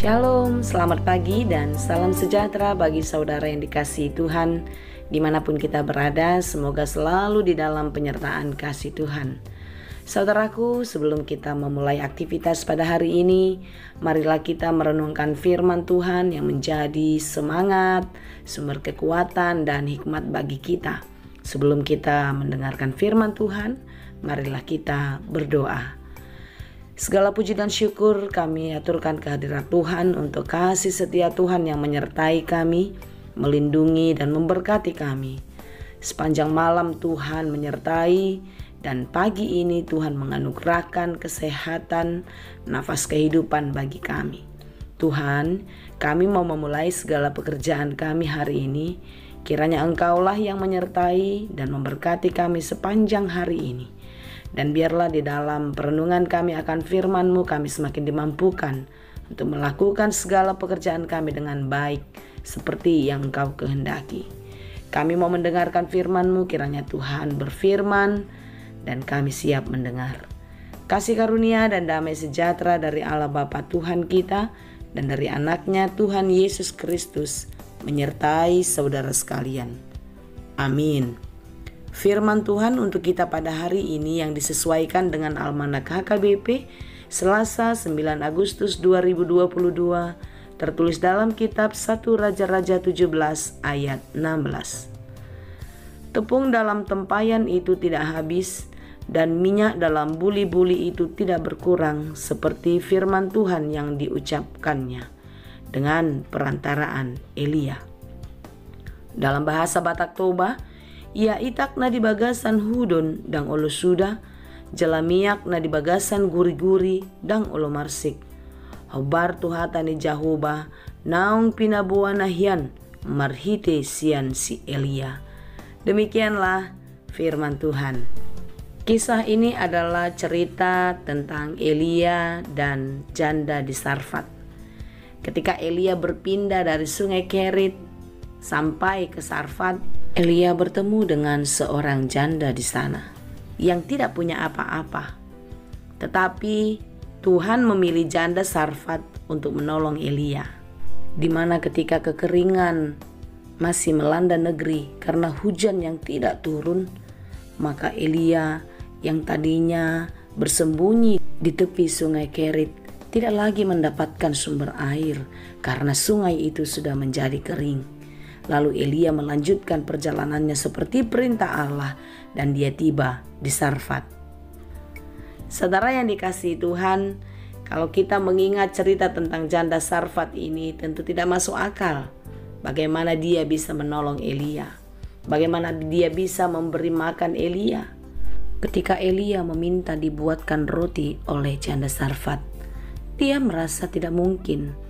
Shalom, selamat pagi dan salam sejahtera bagi saudara yang dikasihi Tuhan. Dimanapun kita berada, semoga selalu di dalam penyertaan kasih Tuhan. Saudaraku, sebelum kita memulai aktivitas pada hari ini, marilah kita merenungkan firman Tuhan yang menjadi semangat, sumber kekuatan dan hikmat bagi kita. Sebelum kita mendengarkan firman Tuhan, marilah kita berdoa. Segala puji dan syukur kami aturkan kehadirat Tuhan untuk kasih setia Tuhan yang menyertai kami, melindungi dan memberkati kami. Sepanjang malam Tuhan menyertai dan pagi ini Tuhan menganugerahkan kesehatan, nafas kehidupan bagi kami. Tuhan, kami mau memulai segala pekerjaan kami hari ini. Kiranya Engkaulah yang menyertai dan memberkati kami sepanjang hari ini. Dan biarlah di dalam perenungan kami akan firman-Mu kami semakin dimampukan untuk melakukan segala pekerjaan kami dengan baik seperti yang Engkau kehendaki. Kami mau mendengarkan firman-Mu, kiranya Tuhan berfirman dan kami siap mendengar. Kasih karunia dan damai sejahtera dari Allah Bapa Tuhan kita dan dari anaknya Tuhan Yesus Kristus menyertai saudara sekalian. Amin. Firman Tuhan untuk kita pada hari ini yang disesuaikan dengan Almanak HKBP Selasa 9 Agustus 2022 tertulis dalam kitab 1 Raja-Raja 17 ayat 16. Tepung dalam tempayan itu tidak habis dan minyak dalam buli-buli itu tidak berkurang seperti firman Tuhan yang diucapkannya dengan perantaraan Elia. Dalam bahasa Batak Toba, ia itak na di bagasan hudon dang olo suda, jalamiak na di bagasan guri-guri dang olo marsik. Hobar tuhata ni Jahoba, naong pinabuan na hiyan, marhite sian si Elia. Demikianlah firman Tuhan. Kisah ini adalah cerita tentang Elia dan janda di Sarfat. Ketika Elia berpindah dari sungai Kerit sampai ke Sarfat, Elia bertemu dengan seorang janda di sana yang tidak punya apa-apa. Tetapi Tuhan memilih janda Sarfat untuk menolong Elia, di mana ketika kekeringan masih melanda negeri karena hujan yang tidak turun, maka Elia yang tadinya bersembunyi di tepi sungai Kerit tidak lagi mendapatkan sumber air karena sungai itu sudah menjadi kering. Lalu Elia melanjutkan perjalanannya seperti perintah Allah dan dia tiba di Sarfat. Saudara yang dikasihi Tuhan, kalau kita mengingat cerita tentang janda Sarfat ini tentu tidak masuk akal. Bagaimana dia bisa menolong Elia? Bagaimana dia bisa memberi makan Elia? Ketika Elia meminta dibuatkan roti oleh janda Sarfat, dia merasa tidak mungkin.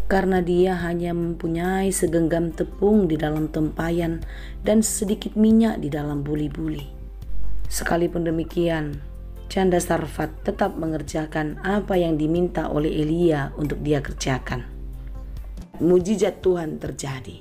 Karena dia hanya mempunyai segenggam tepung di dalam tempayan dan sedikit minyak di dalam buli-buli. Sekalipun demikian, janda Sarfat tetap mengerjakan apa yang diminta oleh Elia untuk dia kerjakan. Mujizat Tuhan terjadi.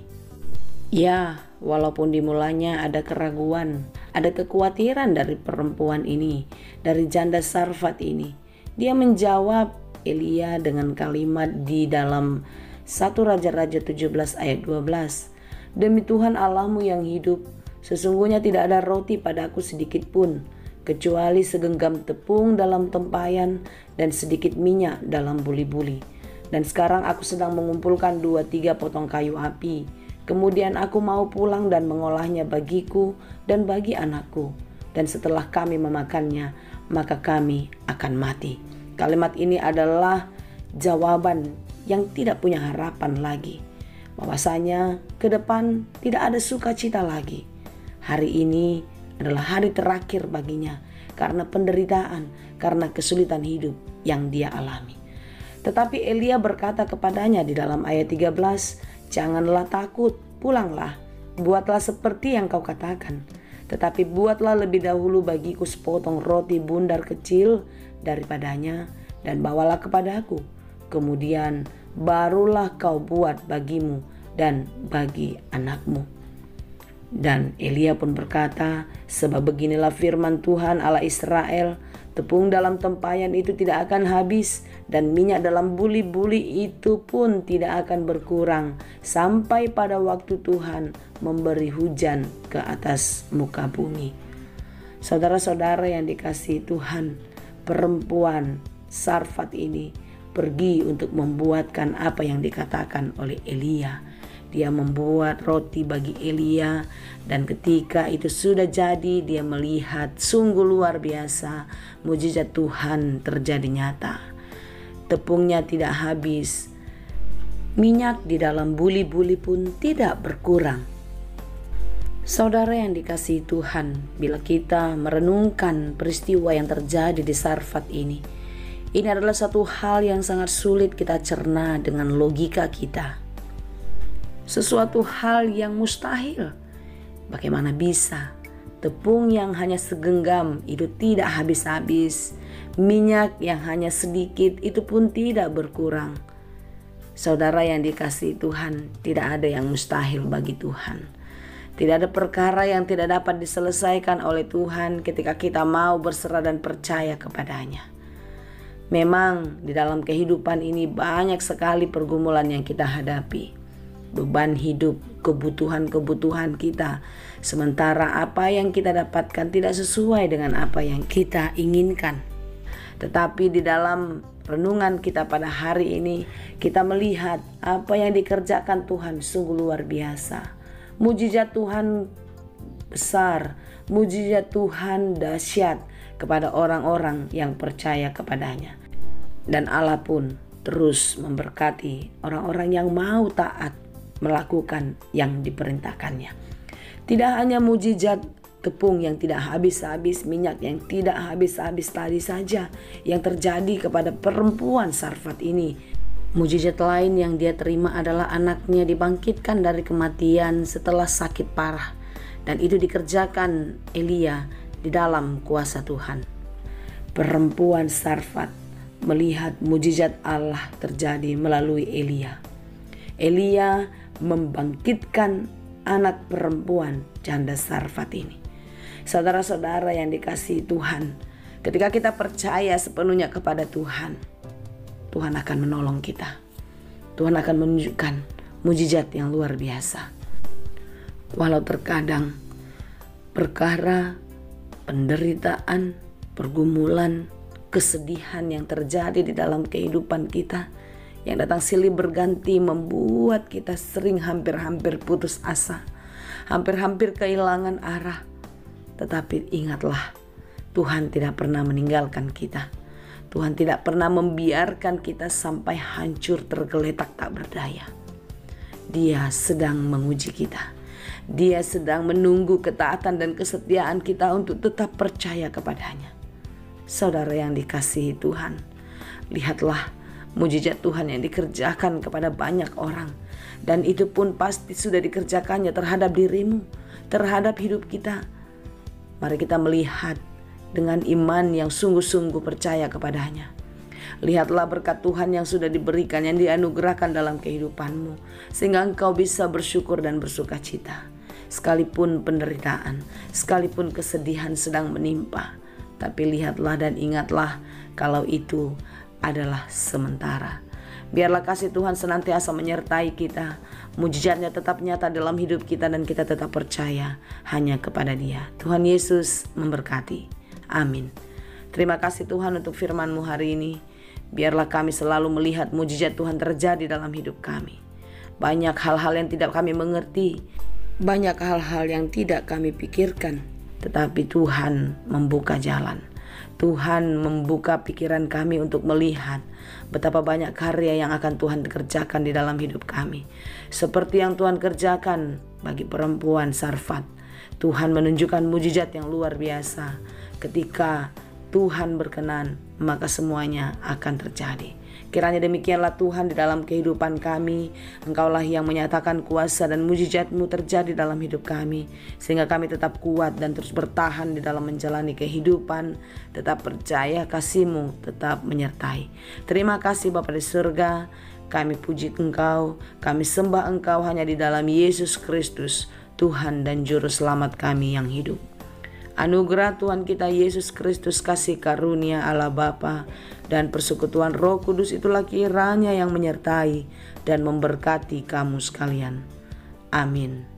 Ya, walaupun dimulanya ada keraguan, ada kekhawatiran dari perempuan ini, dari janda Sarfat ini, dia menjawab Elia dengan kalimat di dalam 1 Raja-Raja 17 ayat 12. Demi Tuhan Allahmu yang hidup, sesungguhnya tidak ada roti padaku sedikit pun, kecuali segenggam tepung dalam tempayan dan sedikit minyak dalam buli-buli. Dan sekarang aku sedang mengumpulkan 2-3 potong kayu api. Kemudian aku mau pulang dan mengolahnya bagiku dan bagi anakku. Dan setelah kami memakannya, maka kami akan mati. Kalimat ini adalah jawaban yang tidak punya harapan lagi. Bahwasanya ke depan tidak ada sukacita lagi. Hari ini adalah hari terakhir baginya karena penderitaan, karena kesulitan hidup yang dia alami. Tetapi Elia berkata kepadanya di dalam ayat 13, "Janganlah takut, pulanglah, buatlah seperti yang kau katakan. Tetapi buatlah lebih dahulu bagiku sepotong roti bundar kecil daripadanya dan bawalah kepadaku. Kemudian barulah kau buat bagimu dan bagi anakmu." Dan Elia pun berkata, "Sebab beginilah firman Tuhan Allah Israel, Tepung dalam tempayan itu tidak akan habis, dan minyak dalam buli-buli itu pun tidak akan berkurang sampai pada waktu Tuhan memberi hujan ke atas muka bumi. Saudara-saudara yang dikasihi Tuhan, perempuan Sarfat ini pergi untuk membuatkan apa yang dikatakan oleh Elia. Dia membuat roti bagi Elia, dan ketika itu sudah jadi, dia melihat sungguh luar biasa mujizat Tuhan terjadi nyata. Tepungnya tidak habis, minyak di dalam buli-buli pun tidak berkurang. Saudara yang dikasihi Tuhan, bila kita merenungkan peristiwa yang terjadi di Sarfat ini adalah satu hal yang sangat sulit kita cerna dengan logika kita. Sesuatu hal yang mustahil. Bagaimana bisa tepung yang hanya segenggam itu tidak habis-habis, minyak yang hanya sedikit itu pun tidak berkurang. Saudara yang dikasihi Tuhan, tidak ada yang mustahil bagi Tuhan. Tidak ada perkara yang tidak dapat diselesaikan oleh Tuhan ketika kita mau berserah dan percaya kepadanya. Memang di dalam kehidupan ini banyak sekali pergumulan yang kita hadapi. Beban hidup, kebutuhan-kebutuhan kita. Sementara apa yang kita dapatkan tidak sesuai dengan apa yang kita inginkan. Tetapi di dalam renungan kita pada hari ini, kita melihat apa yang dikerjakan Tuhan sungguh luar biasa. Mujizat Tuhan besar, mujizat Tuhan dahsyat kepada orang-orang yang percaya kepadanya. Dan Allah pun terus memberkati orang-orang yang mau taat melakukan yang diperintahkannya. Tidak hanya mujizat tepung yang tidak habis-habis, minyak yang tidak habis-habis tadi saja yang terjadi kepada perempuan Sarfat ini. Mujizat lain yang dia terima adalah anaknya dibangkitkan dari kematian setelah sakit parah, dan itu dikerjakan Elia di dalam kuasa Tuhan. Perempuan Sarfat melihat mujizat Allah terjadi melalui Elia. Elia membangkitkan anak perempuan janda Sarfat ini. Saudara-saudara yang dikasihi Tuhan, ketika kita percaya sepenuhnya kepada Tuhan, Tuhan akan menolong kita. Tuhan akan menunjukkan mujizat yang luar biasa. Walau terkadang perkara, penderitaan, pergumulan, kesedihan yang terjadi di dalam kehidupan kita yang datang silih berganti membuat kita sering hampir-hampir putus asa, hampir-hampir kehilangan arah. Tetapi ingatlah, Tuhan tidak pernah meninggalkan kita. Tuhan tidak pernah membiarkan kita sampai hancur tergeletak tak berdaya. Dia sedang menguji kita. Dia sedang menunggu ketaatan dan kesetiaan kita untuk tetap percaya kepadanya. Saudara yang dikasihi Tuhan, lihatlah mujizat Tuhan yang dikerjakan kepada banyak orang. Dan itu pun pasti sudah dikerjakannya terhadap dirimu, terhadap hidup kita. Mari kita melihat dengan iman yang sungguh-sungguh percaya kepadanya. Lihatlah berkat Tuhan yang sudah diberikan, yang dianugerahkan dalam kehidupanmu, sehingga engkau bisa bersyukur dan bersuka cita. Sekalipun penderitaan, sekalipun kesedihan sedang menimpa, tapi lihatlah dan ingatlah kalau itu adalah sementara. Biarlah kasih Tuhan senantiasa menyertai kita, mujizatnya tetap nyata dalam hidup kita, dan kita tetap percaya hanya kepada Dia. Tuhan Yesus memberkati. Amin. Terima kasih Tuhan untuk firman-Mu hari ini. Biarlah kami selalu melihat mujizat Tuhan terjadi dalam hidup kami. Banyak hal-hal yang tidak kami mengerti, banyak hal-hal yang tidak kami pikirkan, tetapi Tuhan membuka jalan. Tuhan membuka pikiran kami untuk melihat betapa banyak karya yang akan Tuhan kerjakan di dalam hidup kami. Seperti yang Tuhan kerjakan bagi perempuan Sarfat. Tuhan menunjukkan mujizat yang luar biasa. Ketika Tuhan berkenan, maka semuanya akan terjadi. Kiranya demikianlah Tuhan di dalam kehidupan kami. Engkaulah yang menyatakan kuasa dan mujizat-Mu terjadi dalam hidup kami, sehingga kami tetap kuat dan terus bertahan di dalam menjalani kehidupan. Tetap percaya kasih-Mu tetap menyertai. Terima kasih Bapa di surga. Kami puji Engkau, kami sembah Engkau hanya di dalam Yesus Kristus, Tuhan dan Juru Selamat kami yang hidup. Anugerah Tuhan kita Yesus Kristus, kasih karunia Allah Bapa, dan persekutuan Roh Kudus itulah kiranya yang menyertai dan memberkati kamu sekalian. Amin.